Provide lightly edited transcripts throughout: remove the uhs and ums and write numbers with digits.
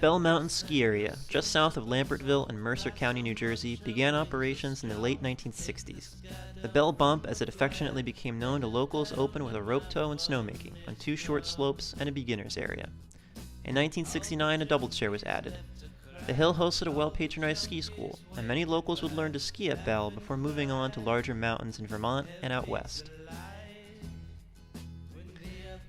Belle Mountain Ski Area, just south of Lambertville in Mercer County, New Jersey, began operations in the late 1960s. The Belle Bump, as it affectionately became known to locals, opened with a rope tow and snowmaking on 2 short slopes and a beginner's area. In 1969, a double chair was added. The hill hosted a well-patronized ski school, and many locals would learn to ski at Belle before moving on to larger mountains in Vermont and out west.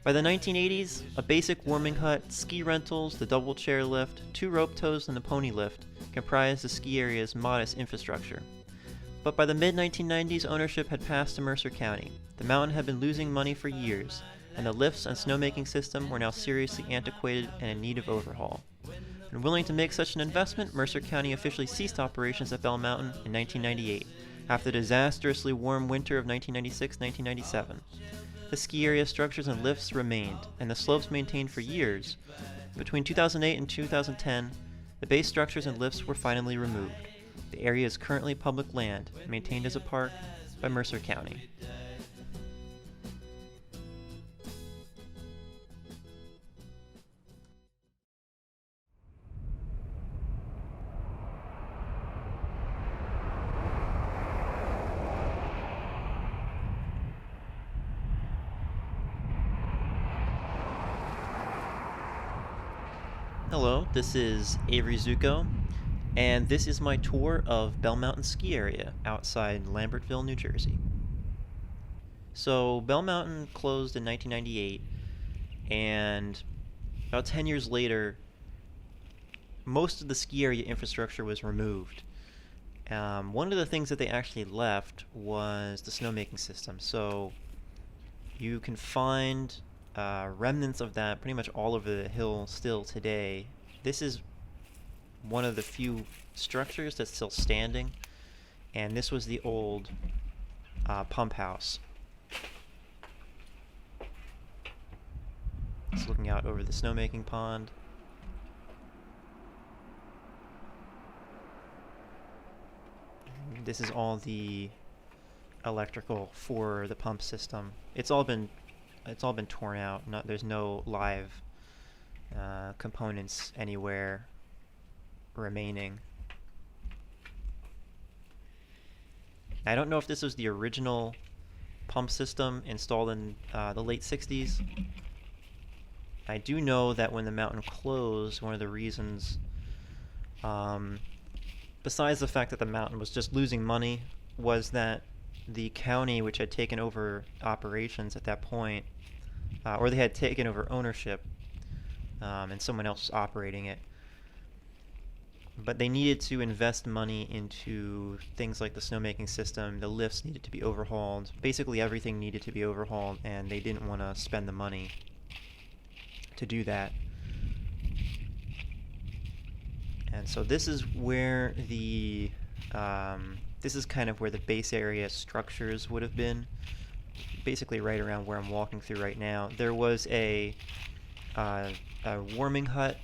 By the 1980s, a basic warming hut, ski rentals, the double chair lift, 2 rope tows, and the pony lift comprised the ski area's modest infrastructure. But by the mid-1990s, ownership had passed to Mercer County. The mountain had been losing money for years, and the lifts and snowmaking system were now seriously antiquated and in need of overhaul. Unwilling to make such an investment, Mercer County officially ceased operations at Belle Mountain in 1998, after the disastrously warm winter of 1996-1997. The ski area structures and lifts remained, and the slopes maintained for years. Between 2008 and 2010, the base structures and lifts were finally removed. The area is currently public land, maintained as a park by Mercer County. Hello, this is Avery Zucco, and this is my tour of Belle Mountain Ski Area outside Lambertville, New Jersey. So, Belle Mountain closed in 1998, and about 10 years later, most of the ski area infrastructure was removed. One of the things that they actually left was the snowmaking system, so you can find remnants of that pretty much all over the hill still today. This is one of the few structures that's still standing, and this was the old pump house. It's looking out over the snowmaking pond. This is all the electrical for the pump system. It's all been torn out. There's no live components anywhere remaining. I don't know if this was the original pump system installed in the late 60s. I do know that when the mountain closed, one of the reasons, besides the fact that the mountain was just losing money, was that the county, which had taken over operations at that point, or they had taken over ownership, and someone else was operating it. But they needed to invest money into things like the snowmaking system. The lifts needed to be overhauled. Basically everything needed to be overhauled, and they didn't want to spend the money to do that. And so this is where the this is kind of where the base area structures would have been, basically right around where I'm walking through right now. There was a warming hut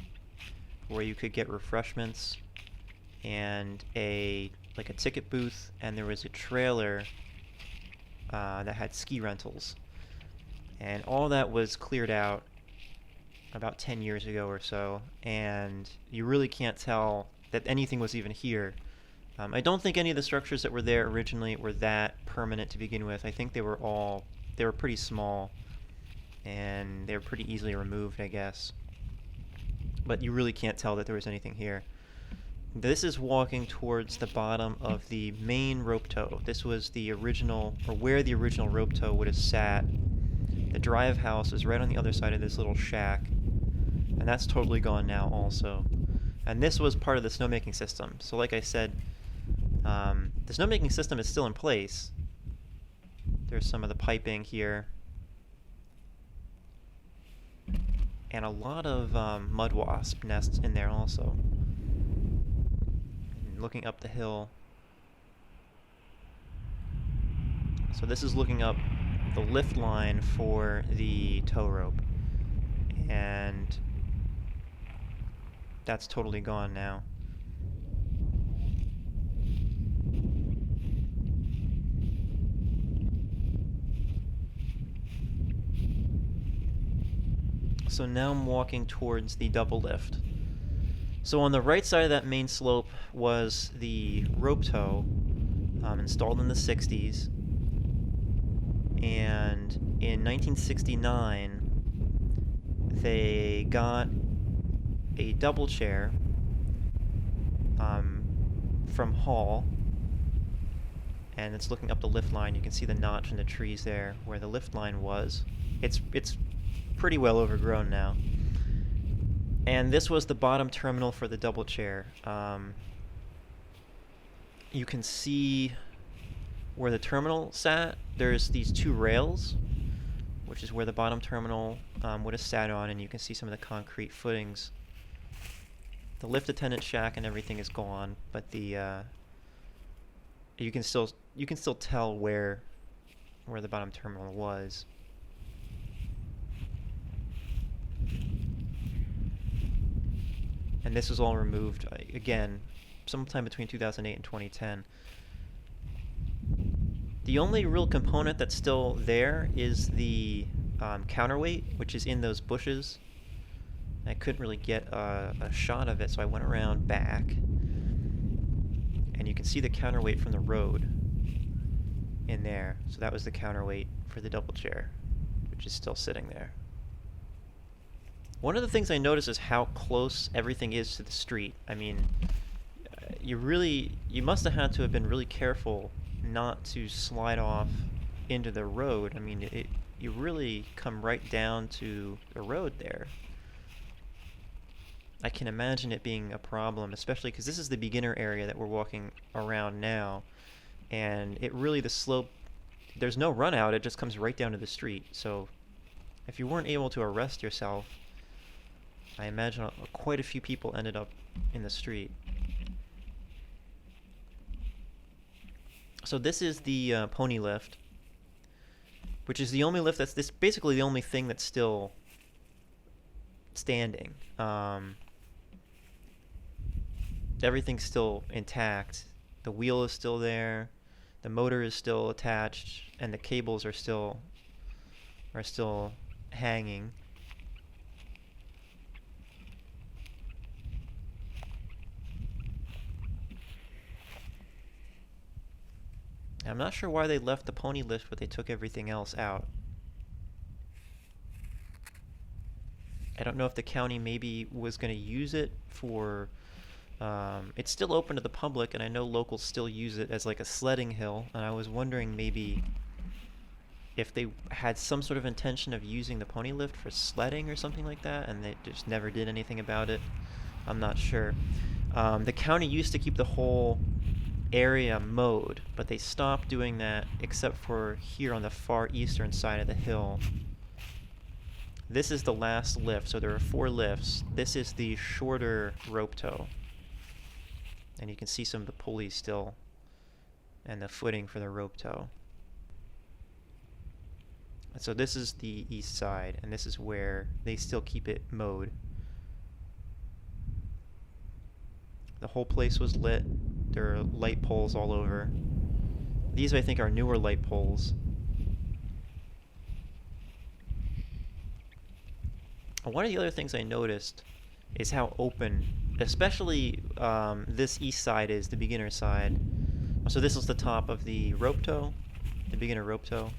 where you could get refreshments, and a ticket booth, and there was a trailer that had ski rentals. And all that was cleared out about 10 years ago or so, and you really can't tell that anything was even here. I don't think any of the structures that were there originally were that permanent to begin with. I think they were pretty small, and they were pretty easily removed, I guess. But you really can't tell that there was anything here. This is walking towards the bottom of the main rope tow. This was the original, or where the original rope tow would have sat. The drive house is right on the other side of this little shack, and that's totally gone now also. And this was part of the snowmaking system. So like I said, the snowmaking system is still in place. There's some of the piping here, and a lot of mud wasp nests in there also. And looking up the hill, so this is looking up the lift line for the tow rope, and that's totally gone now. So now I'm walking towards the double lift. So on the right side of that main slope was the rope tow, installed in the 60s. And in 1969, they got a double chair from Hall, and it's looking up the lift line. You can see the notch in the trees there where the lift line was. It's pretty well overgrown now. And this was the bottom terminal for the double chair. You can see where the terminal sat. There's these two rails, which is where the bottom terminal would have sat on, and you can see some of the concrete footings. The lift attendant shack and everything is gone, but the you can still tell where the bottom terminal was. And this was all removed again sometime between 2008 and 2010. The only real component that's still there is the counterweight, which is in those bushes. I couldn't really get a shot of it, so I went around back. And you can see the counterweight from the road in there. So that was the counterweight for the double chair, which is still sitting there. One of the things I noticed is how close everything is to the street. I mean, you must have had to have been really careful not to slide off into the road. I mean, you really come right down to the road there. I can imagine it being a problem, especially because this is the beginner area that we're walking around now, and the slope, there's no run out, it just comes right down to the street. So if you weren't able to arrest yourself, I imagine quite a few people ended up in the street. So this is the pony lift, which is the only lift that's basically the only thing that's still standing. Everything's still intact. The wheel is still there, the motor is still attached, and the cables are still hanging. I'm not sure why they left the pony lift, but they took everything else out. I don't know if the county maybe was going to use it for... it's still open to the public, and I know locals still use it as like a sledding hill, and I was wondering maybe if they had some sort of intention of using the pony lift for sledding or something like that, and they just never did anything about it. I'm not sure. The county used to keep the whole area mowed, but they stopped doing that except for here on the far eastern side of the hill. This is the last lift, so there are 4 lifts. This is the shorter rope tow. And you can see some of the pulleys still and the footing for the rope tow. And so this is the east side, and this is where they still keep it mowed. The whole place was lit. There are light poles all over. These, I think, are newer light poles. One of the other things I noticed is how open, especially this east side is, the beginner side. So this is the top of the rope tow, the beginner rope tow.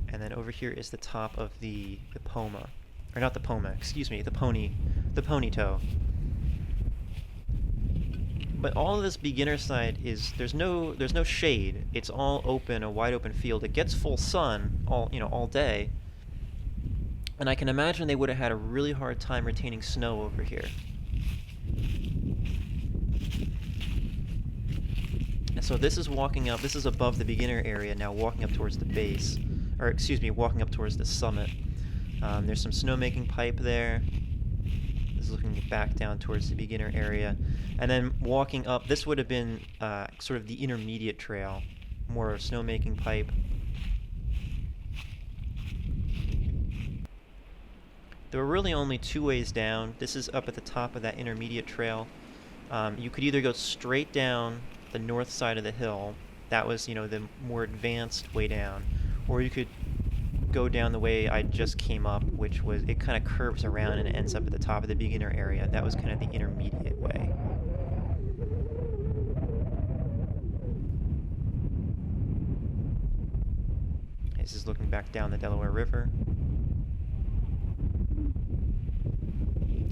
And then over here is the top of the Poma. Or not the Poma, excuse me, the pony tow. But all of this beginner side is there's no shade. It's all open, a wide open field. It gets full sun all day. And I can imagine they would have had a really hard time retaining snow over here. And so this is walking up. This is above the beginner area now, walking up towards the base, or excuse me, walking up towards the summit. There's some snowmaking pipe there. This is looking back down towards the beginner area. And then walking up, this would have been sort of the intermediate trail, more snowmaking pipe. There were really only 2 ways down. This is up at the top of that intermediate trail. You could either go straight down the north side of the hill. That was, the more advanced way down. Or you could go down the way I just came up, which was, it kind of curves around and ends up at the top of the beginner area. That was kind of the intermediate way. This is looking back down the Delaware River.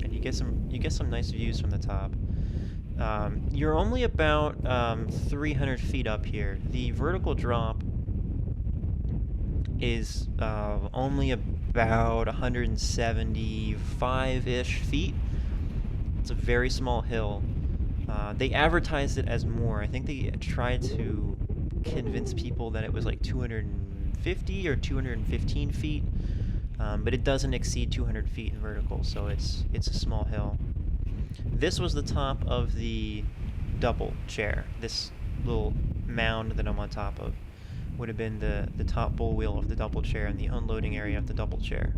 And you get some nice views from the top. You're only about 300 feet up here. The vertical drop is only about 175-ish feet. It's a very small hill. They advertised it as more. I think they tried to convince people that it was like 250 or 215 feet, but it doesn't exceed 200 feet in vertical, so it's a small hill. This was the top of the double chair. This little mound that I'm on top of would have been the top bull wheel of the double chair and the unloading area of the double chair.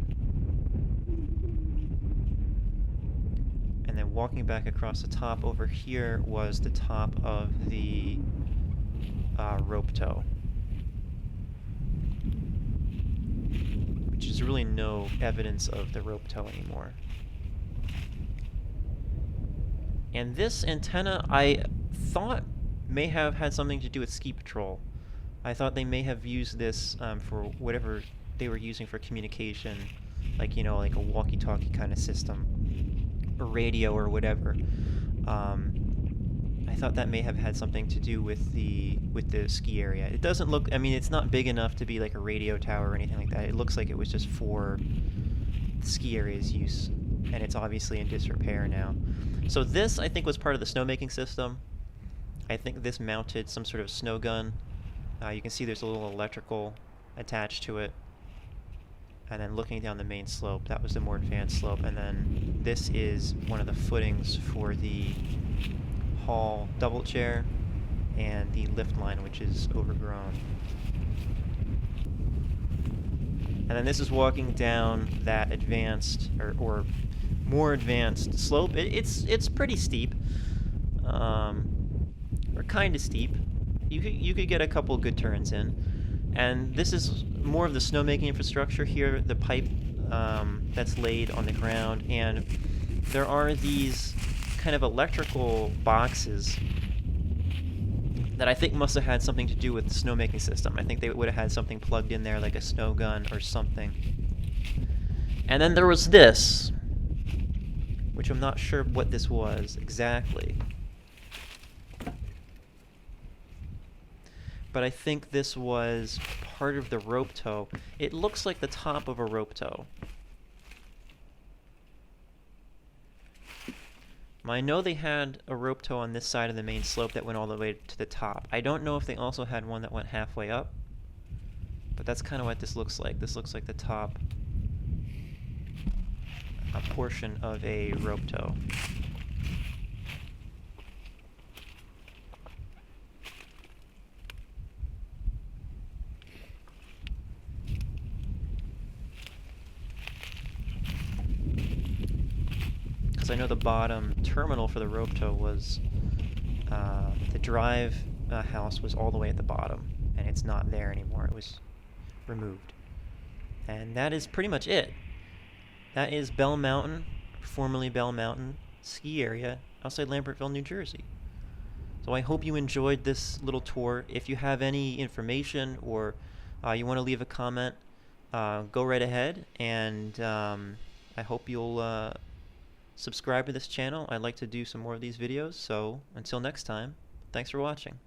And then walking back across the top over here was the top of the rope tow, which is really no evidence of the rope tow anymore. And this antenna, I thought, may have had something to do with ski patrol. I thought they may have used this for whatever they were using for communication, like, you know, like a walkie-talkie kind of system, or radio or whatever. I thought that may have had something to do with the ski area. It doesn't look, I mean, it's not big enough to be like a radio tower or anything like that. It looks like it was just for the ski area's use, and it's obviously in disrepair now. So this, I think, was part of the snowmaking system. I think this mounted some sort of snow gun. You can see there's a little electrical attached to it. And then looking down the main slope, that was the more advanced slope. And then this is one of the footings for the hall double chair and the lift line, which is overgrown. And then this is walking down that advanced, or more advanced slope. It's pretty steep, or kind of steep. You could get a couple good turns in. And this is more of the snowmaking infrastructure here, the pipe that's laid on the ground, and there are these kind of electrical boxes that I think must have had something to do with the snowmaking system. I think they would have had something plugged in there, like a snow gun or something. And then there was this, which I'm not sure what this was exactly. But I think this was part of the rope tow. It looks like the top of a rope tow. I know they had a rope tow on this side of the main slope that went all the way to the top. I don't know if they also had one that went halfway up, but that's kind of what this looks like. This looks like the top portion of a rope tow. I know the bottom terminal for the rope tow was, the drive house was all the way at the bottom, and it's not there anymore. It was removed. And that is pretty much it. That is Belle Mountain, formerly Belle Mountain ski area outside Lambertville, New Jersey. So I hope you enjoyed this little tour. If you have any information or you want to leave a comment, go right ahead, and I hope you'll subscribe to this channel. I'd like to do some more of these videos, so until next time, thanks for watching.